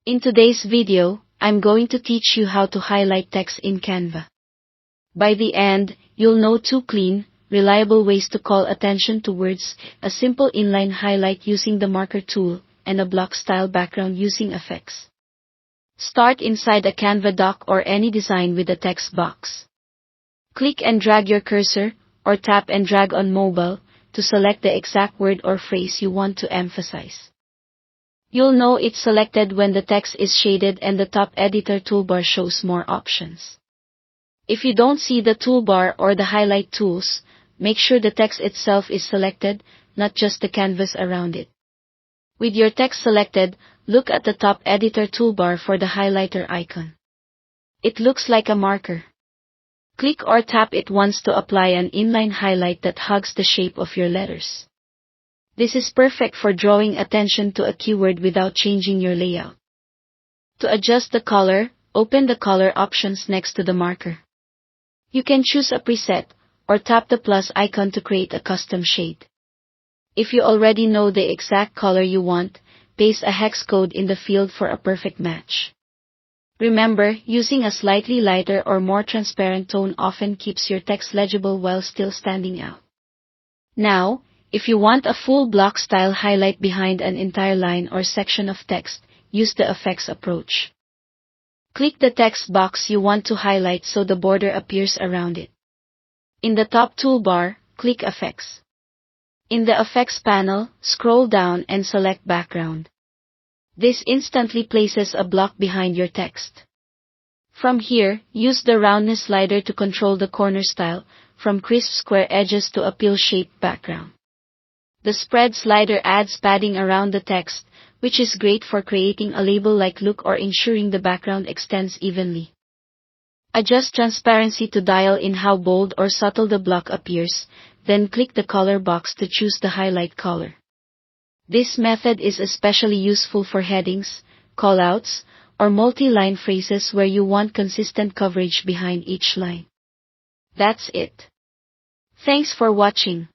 In today's video, I'm going to teach you how to highlight text in Canva. By the end, you'll know 2 clean, reliable ways to call attention to words, a simple inline highlight using the marker tool, and a block-style background using effects. Start inside a Canva doc or any design with a text box. Click and drag your cursor, or tap and drag on mobile, to select the exact word or phrase you want to emphasize. You'll know it's selected when the text is shaded and the top editor toolbar shows more options. If you don't see the toolbar or the highlight tools, make sure the text itself is selected, not just the canvas around it. With your text selected, look at the top editor toolbar for the highlighter icon. It looks like a marker. Click or tap it once to apply an inline highlight that hugs the shape of your letters. This is perfect for drawing attention to a keyword without changing your layout. To adjust the color, open the color options next to the marker. You can choose a preset, or tap the plus icon to create a custom shade. If you already know the exact color you want, paste a hex code in the field for a perfect match. Remember, using a slightly lighter or more transparent tone often keeps your text legible while still standing out. Now, if you want a full block-style highlight behind an entire line or section of text, use the effects approach. Click the text box you want to highlight so the border appears around it. In the top toolbar, click Effects. In the Effects panel, scroll down and select Background. This instantly places a block behind your text. From here, use the roundness slider to control the corner style, from crisp square edges to a pill-shaped background. The Spread slider adds padding around the text, which is great for creating a label-like look or ensuring the background extends evenly. Adjust transparency to dial in how bold or subtle the block appears, then click the color box to choose the highlight color. This method is especially useful for headings, callouts, or multi-line phrases where you want consistent coverage behind each line. That's it. Thanks for watching.